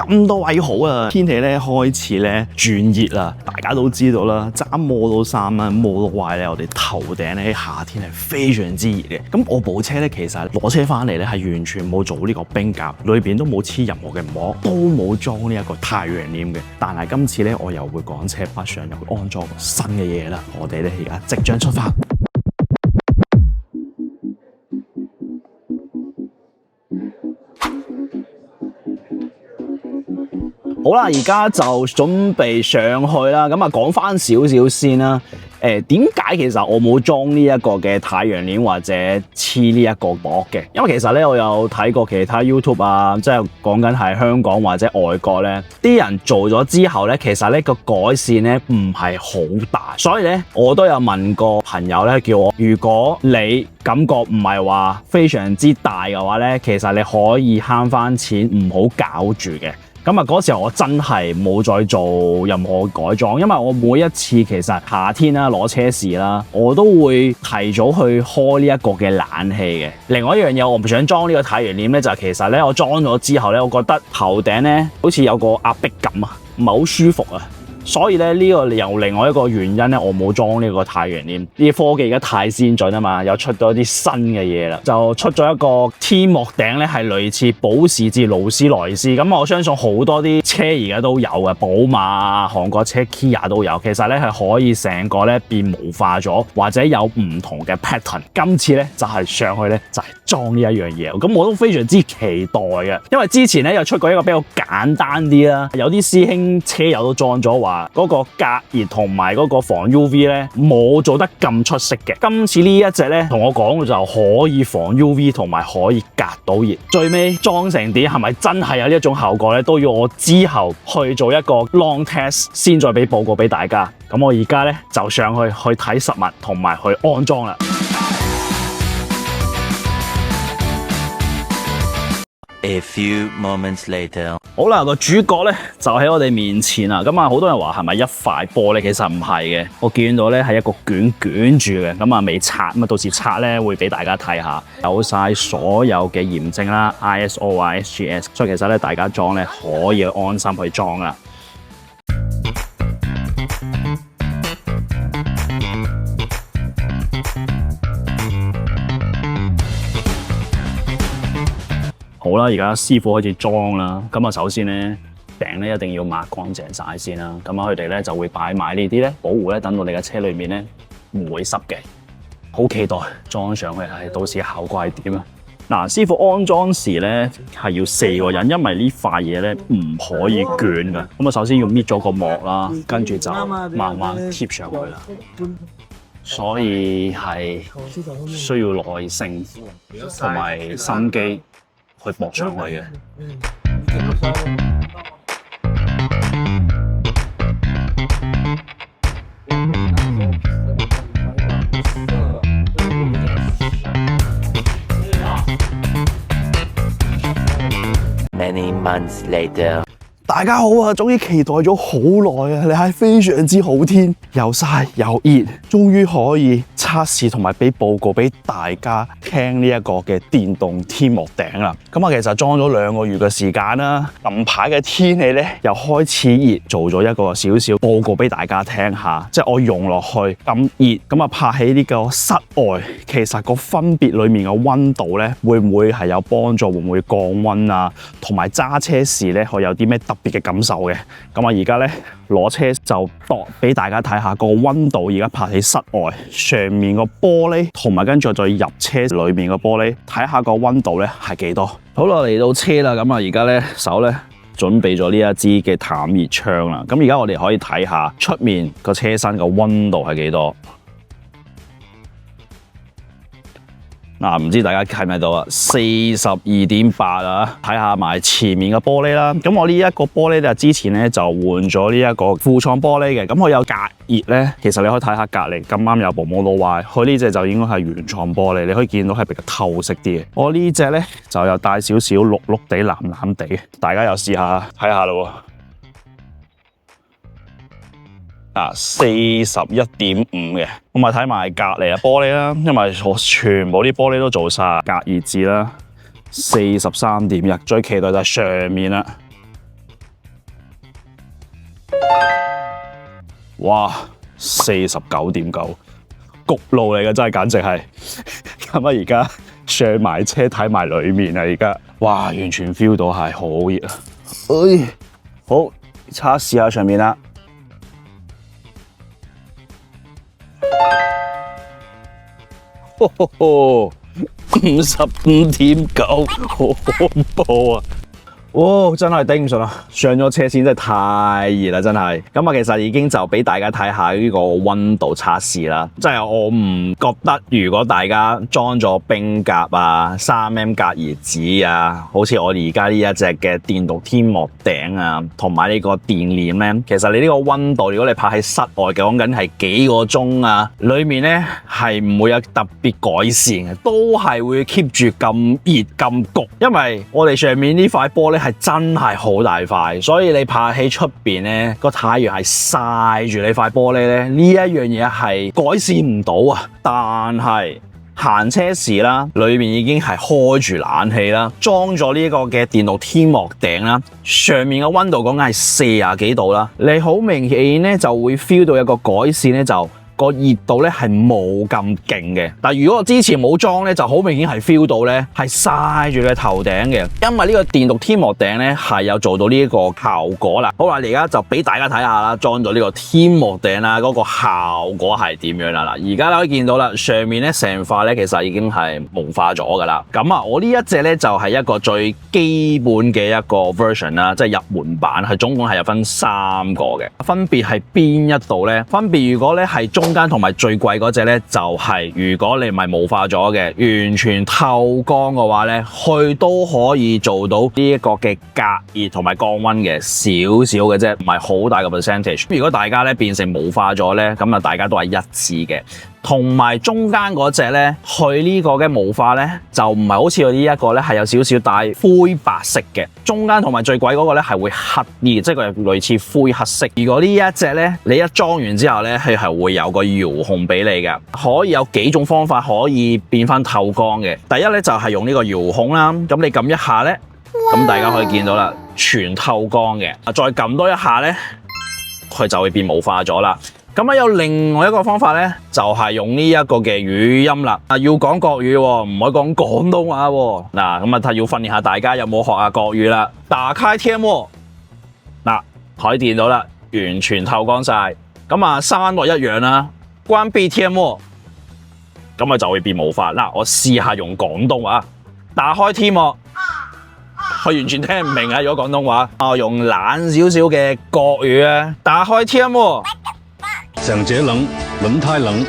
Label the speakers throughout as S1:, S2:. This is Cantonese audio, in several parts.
S1: 咁多位好啊！天氣咧開始咧轉熱啦，大家都知道啦，爭摸到衫啊，摸到壞咧，我哋頭頂咧夏天係非常之熱嘅。咁我部車咧其實攞車翻嚟咧係完全冇做呢個冰架，裏邊都冇黐任何嘅膜，都冇裝呢一個太陽簾嘅。但係今次咧我又會趕車北上，又會安裝新嘅嘢啦。我哋咧而家即將出發。好啦，而家就準備上去啦。咁啊，講翻少少先啦。點解其實我冇裝呢一個嘅太陽簾或者黐呢一個膜嘅？因為其實咧，我有睇過其他 YouTube 啊，即係講緊係香港或者外國咧，啲人做咗之後咧，其實呢個改善咧唔係好大。所以咧，我都有問過朋友咧，叫我如果你感覺唔係話非常之大嘅話咧，其實你可以慳翻錢，唔好搞住嘅。咁啊，嗰時候我真係冇再做任何改裝，因為我每一次其實夏天啦攞車時啦，我都會提早去開呢一個嘅冷氣嘅。另外一樣嘢我唔想裝呢個太陽簾咧，就係其實咧我裝咗之後咧，我覺得頭頂咧好似有個壓迫感啊，唔係好舒服啊。所以咧呢個又另外一個原因咧，我冇裝呢個太陽簾。呢啲科技而家太先進啊嘛，又出咗啲新嘅嘢啦，就出咗一個天幕頂咧，係類似保時捷勞斯萊斯。咁我相信好多啲車而家都有嘅，寶馬、韓國車 Kia 都有。其實咧係可以成個咧變模化咗，或者有唔同嘅 pattern。今次咧就係上去咧就係裝呢一樣嘢，咁我都非常之期待嘅。因為之前咧又出過一個比較簡單啲啦，有啲師兄車友都裝咗話。嗰個隔熱同埋嗰個防 UV 咧冇做得咁出色嘅，今次呢一隻咧同我講就可以防 UV 同埋可以隔到熱，最尾裝成點係咪真係有呢一種效果咧？都要我之後去做一個 long test 先再俾報告俾大家。咁我而家咧就上去睇實物同埋去安裝啦。
S2: A few moments later，
S1: 好啦，個主角咧就喺我哋面前啦。咁啊，好多人話係咪一塊玻璃？其實唔係嘅，我見到咧係一個卷住嘅。咁啊未拆，咁啊到時拆咧會俾大家睇下，有晒所有嘅驗證啦 ，ISO 啊、SGS， 所以其實咧大家裝咧可以安心去裝啦。好啦，而家師傅開始裝啦。咁啊，首先咧頂咧一定要抹乾淨晒先啦。咁啊，佢哋咧就會擺埋呢啲咧保護咧，等到你嘅車裏面咧唔會濕嘅。好期待裝上去係到時效果係點啊！嗱，師傅安裝時咧係要4個人，因為呢塊嘢咧唔可以捲㗎。咁啊，首先要搣咗個膜啦，跟住就慢慢貼上去啦。所以係需要耐性同埋心機。去駁上去嘅。
S2: Many months later，
S1: 大家好啊！終於期待咗好耐啊！你係非常之好天，又曬又熱，終於可以測試同埋俾報告俾大家聽呢一個嘅電動天幕頂啦。咁啊，其實裝咗2個月嘅時間啦。近排嘅天氣咧又開始熱，做咗一個少少報告俾大家聽下。即係我用落去咁熱，咁啊拍喺呢個室外，其實個分別裡面嘅溫度咧，會唔會係有幫助？會唔會降溫啊？同埋揸車時咧，可以有啲咩特別嘅感受嘅？咁啊，而家咧攞車就度俾大家睇下個溫度。而家拍喺室外，上面個玻璃同埋跟住再入車裏面個玻璃，睇下個溫度咧係幾多。好啦，嚟到車啦，咁啊而家咧手咧準備咗呢一支嘅淡熱槍啦。咁而家我哋可以睇下出面個車身個溫度係幾多。嗱，唔知大家睇唔睇到啊？42.8啊！睇下埋前面嘅玻璃啦。咁我呢一個玻璃咧，之前咧就換咗呢一個副廠玻璃嘅。咁佢有隔熱咧，其實你可以睇下隔離咁啱有部 Model Y，佢呢隻就應該係原廠玻璃，你可以見到係比較透色啲嘅。我呢隻咧就有帶少少綠綠地、藍藍地，大家又試下睇下咯喎。41.5嘅，我咪睇埋隔離嘅玻璃啦，因為我全部啲玻璃都做晒隔熱紙啦。43.1，最期待就係上面啦。哇，49.9焗爐嚟嘅，真係簡直係。咁啊，而家上埋車睇埋裏面啊，而家哇，完全 feel 到係好熱啊！好，測試下上面啦。55.9，好恐怖啊！哇！真係頂唔順啊！上咗車先真係太熱啦，真係。咁啊，其實已經就俾大家睇下呢個溫度測試啦。即係我唔覺得，如果大家裝咗冰格啊、3M 隔熱紙啊，好似我哋而家呢一隻嘅電動天幕頂啊，同埋呢個電簾咧，其實你呢個溫度，如果你拍喺室外嘅，講緊係幾個鐘啊，裡面咧係唔會有特別改善嘅，都係會 keep 住咁熱咁焗，因為我哋上面呢塊玻璃係真係好大塊，所以你拍喺出邊咧，個太陽係曬住你塊玻璃咧，呢一樣嘢係改善唔到啊！但係行車時啦，裏面已經係開住冷氣啦，裝咗呢個嘅電動天幕頂啦，上面嘅溫度講緊係40幾度啦，你好明顯咧就會 feel 到有個改善咧，就個熱度咧係冇咁勁嘅，但如果我之前冇裝咧，就好明顯係 feel 到咧係曬住你頭頂嘅，因為呢個電動天幕頂咧係有做到呢一個效果啦。好啦，而家就俾大家睇下啦，裝咗呢個天幕頂啦，嗰個效果係點樣啦？嗱，而家可以見到啦，上面咧成塊咧其實已經係霧化咗噶啦。咁啊，我呢一隻咧就係一個最基本嘅一個 version 啦，即係入門版，係總共係有分3個嘅，分別係邊一度咧？分別如果咧係中間同埋最貴嗰隻咧，就係如果你唔係霧化咗嘅，完全透光嘅話咧，佢都可以做到呢一個嘅隔熱同埋降溫嘅，少少嘅啫，唔係好大嘅 percentage。如果大家咧變成霧化咗咧，咁啊大家都係一致嘅。同埋中間嗰隻咧，佢呢個嘅霧化咧就唔係好似我呢一個咧係有少少帶灰白色嘅，中間同埋最貴嗰個咧係會黑啲，即係佢係類似灰黑色。如果呢一隻咧，你一裝完之後咧，佢係會有個遙控俾你嘅，可以有幾種方法可以變翻透光嘅。第一咧就係用呢個遙控啦，咁你撳一下咧，咁大家可以見到啦，全透光嘅。再撳多一下咧，佢就會變霧化咗啦。咁有另外一個方法咧，就係用呢一個嘅語音啦。要講國語喎，唔可以講廣東話喎。嗱，咁啊要訓練下大家有冇學下國語啦。打開天幕，嗱，可以見到啦，完全透光晒。咁啊，刪落一樣啦。關閉天幕，咁啊就會變霧化。嗱，我試下用廣東話，打開天幕，佢完全聽唔明啊！如果廣東話，我用懶少少嘅國語啊，打開天幕。
S3: 上者冷，輪胎冷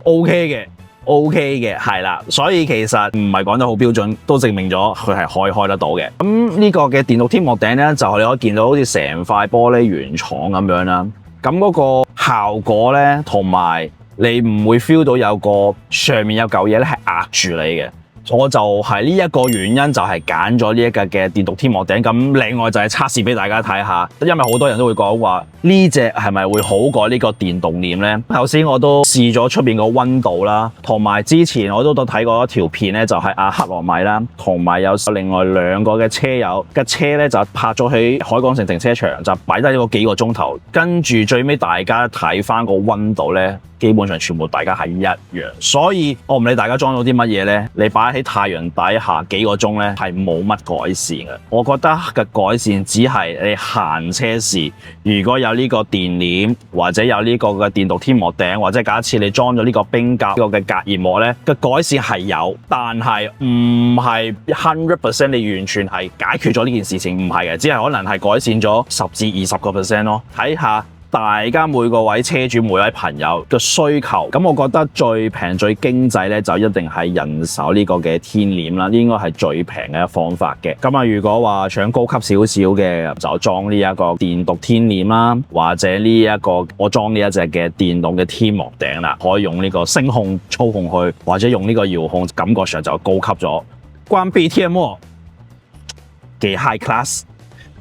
S1: OK 嘅，係啦，所以其實唔係講得好標準，都證明咗佢係可以開得到嘅。咁呢個嘅電動天幕頂咧，就你可以見到好似成塊玻璃原廠咁樣啦。咁嗰個效果咧，同埋你唔會 feel 到有個上面有嚿嘢咧係壓住你嘅。我就係呢一個原因，就係揀咗呢一個嘅電動天幕頂。咁另外就係測試俾大家睇下，因為好多人都會講話呢隻係咪會好過呢個電動簾呢？頭先我都試咗出邊個溫度啦，同埋之前我都睇過一條片咧，就係阿克羅米啦，同埋有另外2個嘅車友嘅車咧，就泊咗喺海港城停車場，就擺低咗幾個鐘頭，跟住最尾大家睇翻個溫度咧，基本上全部大家係一樣，所以我唔理大家裝咗啲乜嘢咧，你擺喺太陽底下幾個鐘咧係冇乜改善嘅。我覺得嘅改善只係你行車時，如果有呢個電簾或者有呢個嘅電動天幕頂，或者假設你裝咗呢個冰格呢個嘅隔熱膜咧嘅改善係有，但係唔係100%你完全係解決咗呢件事情，唔係嘅，只係可能係改善咗10至20% 咯。睇下大家每個位車主每位朋友嘅需求，咁我覺得最平最經濟咧就一定係人手呢個嘅天簾啦，應該係最平嘅方法嘅。咁啊，如果話搶高級少少嘅，就裝呢一個電動天簾啦，或者呢一個我裝呢一隻嘅電動嘅天幕頂啦，可以用呢個聲控操控去，或者用呢個遙控，感覺上就高級咗。關閉天幕嘅 high class。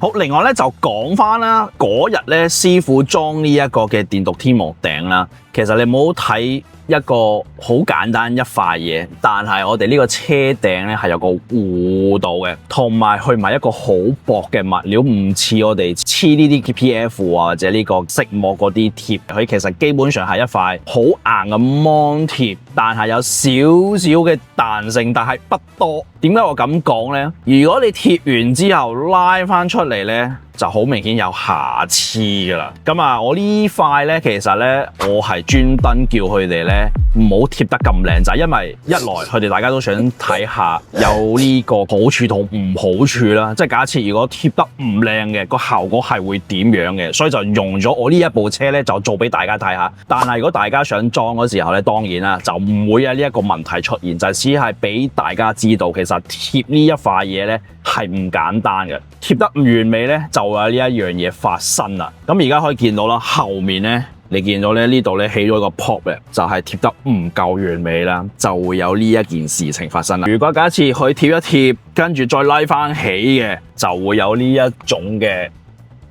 S1: 好，另外咧就講翻啦，嗰日咧師傅裝呢一個嘅電動天幕頂啦，其實你唔好睇一個好簡單一塊嘢，但係我哋呢個車頂咧係有個弧度嘅，同埋佢唔係一個好薄嘅物料，唔似我哋黐呢啲 PF 啊或者呢個色膜嗰啲貼，佢其實基本上係一塊好硬嘅芒貼，但係有少少嘅彈性，但係不多。點解我咁講呢？如果你貼完之後拉翻出嚟呢，就好明顯有瑕疵噶啦。咁啊，我呢塊呢，其實呢，我係專登叫佢哋呢唔好貼得咁靚仔，因為一來佢哋大家都想睇下有呢個好處同唔好處啦。即係假設如果貼得唔靚嘅，個效果係會點樣嘅，所以就用咗我呢一部車呢，就做俾大家睇下。但係如果大家想裝嗰時候呢，當然啦，就唔會有呢一個問題出現，就只係俾大家知道其實貼呢一塊嘢呢係唔簡單嘅，貼得唔完美呢，就有呢一樣嘢發生啦。咁而家可以見到啦，後面呢，你見到咧呢度咧起咗個 pop 嘅，就係貼得唔夠完美啦，就會有呢一件事情發生啦。如果假設佢貼一貼，跟住再拉翻起嘅，就會有呢一種嘅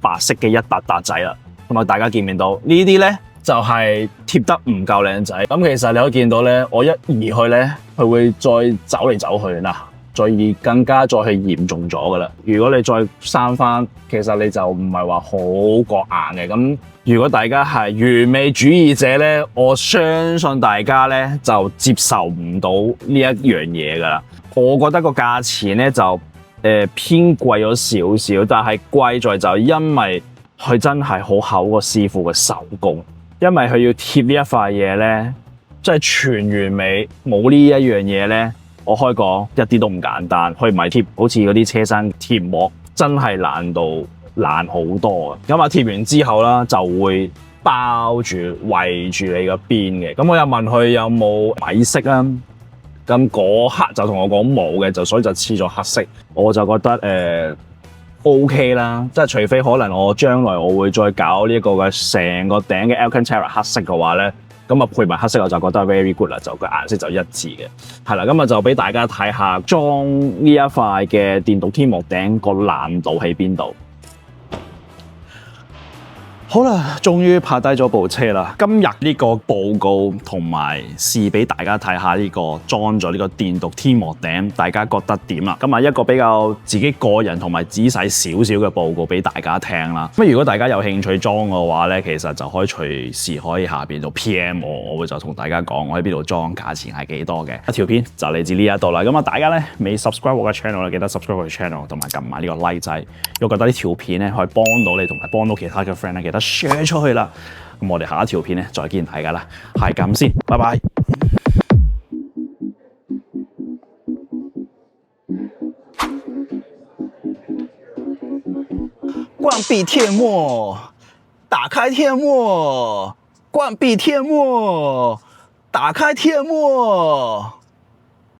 S1: 白色嘅一笪笪仔啦。咁啊，大家見唔見到呢啲咧？就係貼得唔夠靚仔。咁其實你可以見到咧，我一移去咧，佢會再走嚟走去嗱。所以更加再去嚴重咗噶啦。如果你再閂翻，其實你就唔係話好過硬嘅。咁如果大家係完美主義者咧，我相信大家咧就接受唔到呢一樣嘢噶啦。我覺得個價錢咧就偏貴咗少少，但係貴在就因為佢真係好考個師傅嘅手工，因為佢要貼呢一塊嘢咧，即係全完美，冇呢一樣嘢咧。我開講一啲都唔簡單，佢唔係貼好似嗰啲車身貼膜，真係難度難好多啊！咁啊貼完之後啦，就會包住圍住你個邊嘅。咁我又問佢有冇米色啦，咁嗰刻就同我講冇嘅，就所以就黐咗黑色。我就覺得OK 啦，即係除非可能我將來我會再搞呢一個嘅成個頂嘅 Alcantara 黑色嘅話咧。咁啊配埋黑色我就覺得 very good 啦，就個顏色就一致嘅，係啦，咁啊就俾大家睇下裝呢一塊嘅電動天幕頂個難度喺邊度。好啦，終於拍低咗部車啦。今日呢個報告同埋試俾大家睇下呢個裝咗呢個電動天幕頂，大家覺得點啦？咁啊一個比較自己個人同埋仔細少少嘅報告俾大家聽啦。咁如果大家有興趣裝嘅話咧，其實就可以隨時可以下邊度 PM 我會就同大家講我喺邊度裝，價錢係幾多嘅。一條片就嚟自呢一度啦。咁啊大家咧未 subscribe 我嘅 channel 咧，記得 subscribe 我嘅 channel 同埋撳埋呢個 like 掣。如果覺得呢條片咧可以幫到你同埋幫到其他嘅 friend 咧，記得 share 出去啦，咁我哋下一條片咧再見大家啦，係咁先，拜拜。關閉天幕，打開天幕，關閉天幕，打開天幕。